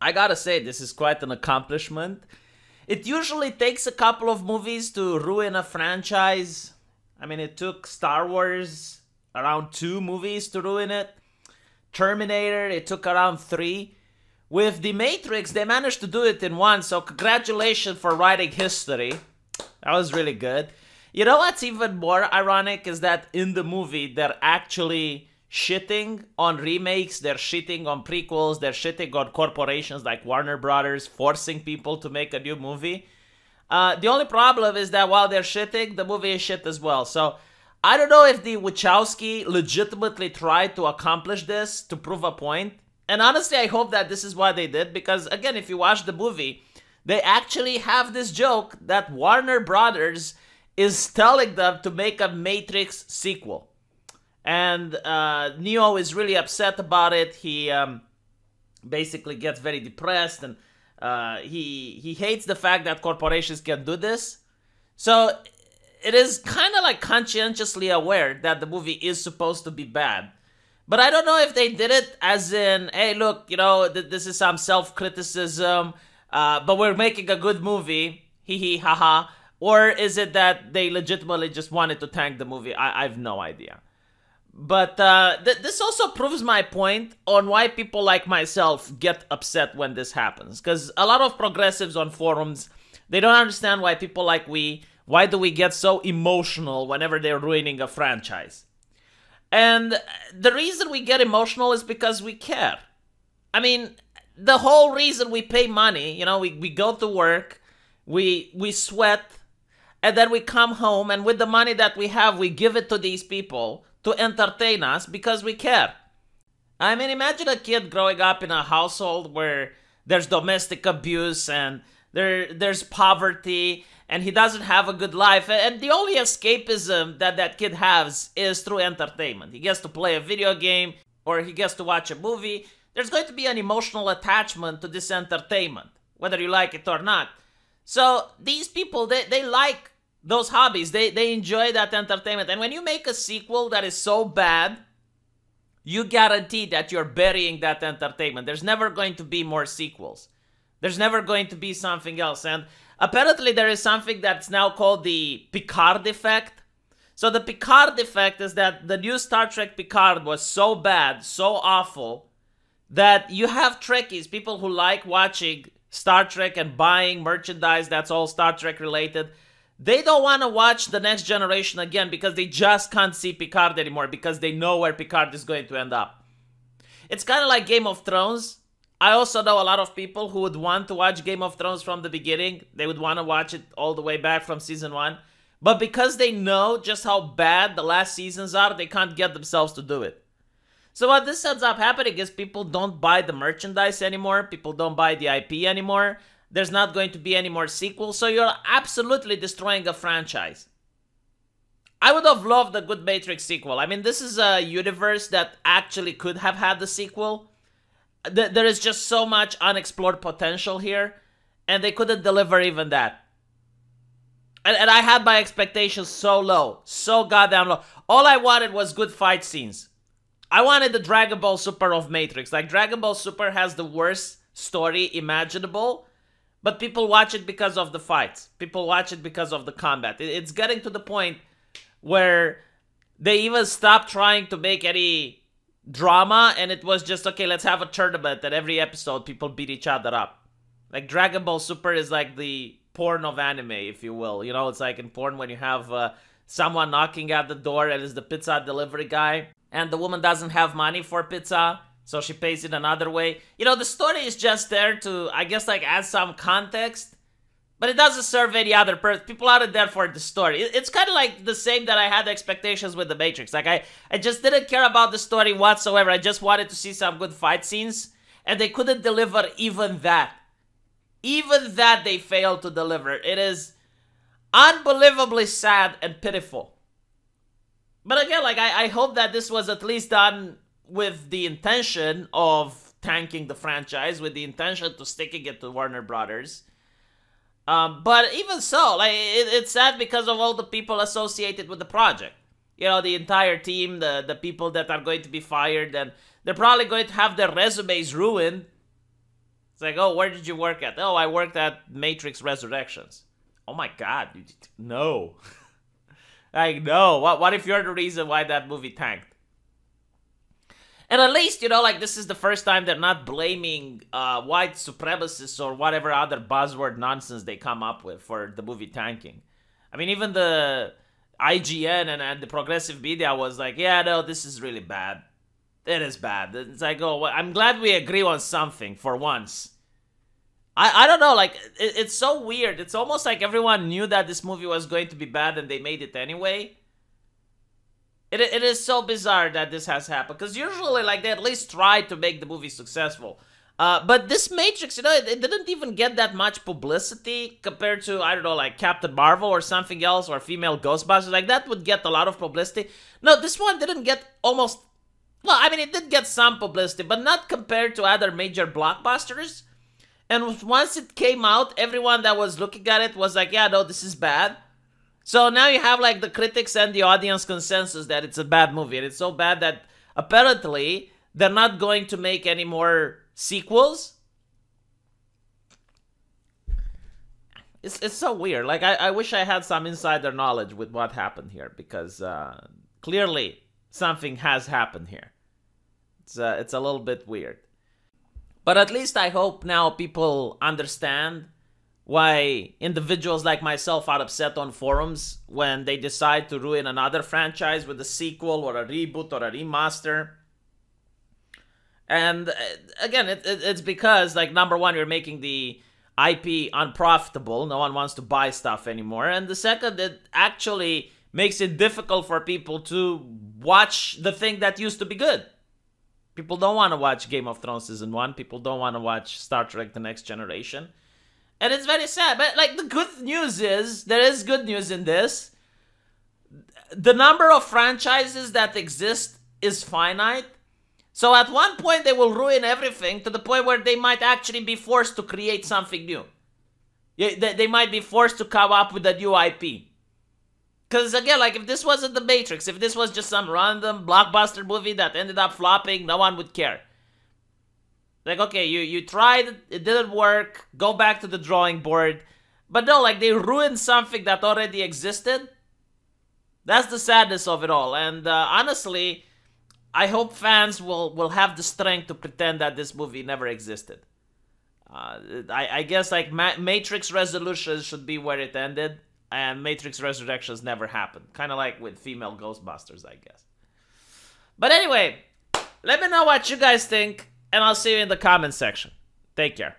I gotta say, this is quite an accomplishment. It usually takes a couple of movies to ruin a franchise. I mean, it took Star Wars around 2 movies to ruin it. Terminator, it took around 3. With The Matrix, they managed to do it in 1, so congratulations for writing history. That was really good. You know what's even more ironic is that in the movie, they're actually shitting on remakes, they're shitting on prequels, they're shitting on corporations like Warner Brothers, forcing people to make a new movie. The only problem is that while they're shitting, the movie is shit as well. So I don't know if the Wachowski legitimately tried to accomplish this to prove a point. And honestly, I hope that this is what they did, because again, if you watch the movie, they actually have this joke that Warner Brothers is telling them to make a Matrix sequel. And Neo is really upset about it. He basically gets very depressed, and he hates the fact that corporations can do this. So it is kind of like conscientiously aware that the movie is supposed to be bad. But I don't know if they did it as in, hey, look, you know, this is some self-criticism, but we're making a good movie, hee hee, haha. Or is it that they legitimately just wanted to tank the movie? I have no idea. But this also proves my point on why people like myself get upset when this happens. Because a lot of progressives on forums, they don't understand why people like why do we get so emotional whenever they're ruining a franchise? And the reason we get emotional is because we care. I mean, the whole reason we pay money, you know, we go to work, we sweat, and then we come home, and with the money that we have, we give it to these people to entertain us because we care. I mean, imagine a kid growing up in a household where there's domestic abuse and there's poverty, and he doesn't have a good life, and the only escapism that kid has is through entertainment. He gets to play a video game, or he gets to watch a movie. There's going to be an emotional attachment to this entertainment, whether you like it or not. So these people, they like those hobbies. They enjoy that entertainment. And when you make a sequel that is so bad, you guarantee that you're burying that entertainment. There's never going to be more sequels. There's never going to be something else. And apparently there is something that's now called the Picard effect. So the Picard effect is that the new Star Trek Picard was so bad, so awful, that you have Trekkies, people who like watching Star Trek and buying merchandise that's all Star Trek related. They don't want to watch The Next Generation again because they just can't see Picard anymore, because they know where Picard is going to end up. It's kind of like Game of Thrones. I also know a lot of people who would want to watch Game of Thrones from the beginning. They would want to watch it all the way back from season 1. But because they know just how bad the last seasons are, they can't get themselves to do it. So what this ends up happening is people don't buy the merchandise anymore. People don't buy the IP anymore. There's not going to be any more sequels. So you're absolutely destroying a franchise. I would have loved a good Matrix sequel. I mean, this is a universe that actually could have had the sequel. There is just so much unexplored potential here, and they couldn't deliver even that. And I had my expectations so low, so goddamn low. All I wanted was good fight scenes. I wanted the Dragon Ball Super of Matrix. Like, Dragon Ball Super has the worst story imaginable, but people watch it because of the fights. People watch it because of the combat. It's getting to the point where they even stopped trying to make any drama, and it was just, okay, let's have a tournament, and every episode people beat each other up. Like, Dragon Ball Super is like the porn of anime, if you will. You know, it's like in porn when you have someone knocking at the door and it's the pizza delivery guy, and the woman doesn't have money for pizza, so she pays it another way. You know, the story is just there to, I guess, like, add some context, but it doesn't serve any other purpose. People aren't there for the story. It's kind of like the same that I had expectations with The Matrix. Like, I just didn't care about the story whatsoever. I just wanted to see some good fight scenes, and they couldn't deliver even that. Even that they failed to deliver. It is unbelievably sad and pitiful. But again, like, I hope that this was at least done with the intention of tanking the franchise, with the intention to sticking it to Warner Brothers. But even so, like, it's sad because of all the people associated with the project. You know, the entire team, the people that are going to be fired, and they're probably going to have their resumes ruined It's like, oh, where did you work at? Oh, I worked at Matrix Resurrections. Oh my God, no. Like, no. What if you're the reason why that movie tanked? And at least, you know, like, this is the first time they're not blaming white supremacists or whatever other buzzword nonsense they come up with for the movie tanking. I mean, even the IGN and the progressive media was like, yeah, no, this is really bad. It is bad. It's like, oh, well, I'm glad we agree on something for once. I don't know, like, it's so weird. It's almost like everyone knew that this movie was going to be bad and they made it anyway. It is so bizarre that this has happened. Because usually, like, they at least try to make the movie successful. But this Matrix, you know, it didn't even get that much publicity compared to, I don't know, like Captain Marvel or something else, or female Ghostbusters. Like, that would get a lot of publicity. No, this one didn't get almost... Well, I mean, it did get some publicity, but not compared to other major blockbusters. And once it came out, everyone that was looking at it was like, yeah, no, this is bad. So now you have, like, the critics and the audience consensus that it's a bad movie. And it's so bad that apparently they're not going to make any more sequels. It's so weird. Like, I wish I had some insider knowledge with what happened here. Because clearly something has happened here. It's a little bit weird. But at least I hope now people understand why individuals like myself are upset on forums when they decide to ruin another franchise with a sequel or a reboot or a remaster. And again, it's because, like, number one, you're making the IP unprofitable. No one wants to buy stuff anymore. And the second, it actually makes it difficult for people to watch the thing that used to be good. People don't want to watch Game of Thrones Season 1. People don't want to watch Star Trek The Next Generation. And it's very sad. But, like, the good news is, there is good news in this. The number of franchises that exist is finite. So at one point, they will ruin everything to the point where they might actually be forced to create something new. They might be forced to come up with a new IP. Because, again, like, if this wasn't The Matrix, if this was just some random blockbuster movie that ended up flopping, no one would care. Like, okay, you tried, it didn't work, go back to the drawing board. But no, like, they ruined something that already existed. That's the sadness of it all. And honestly, I hope fans will have the strength to pretend that this movie never existed. I guess, like, Matrix Resolutions should be where it ended. And Matrix Resurrections never happened. Kind of like with female Ghostbusters, I guess. But anyway, let me know what you guys think. And I'll see you in the comment section. Take care.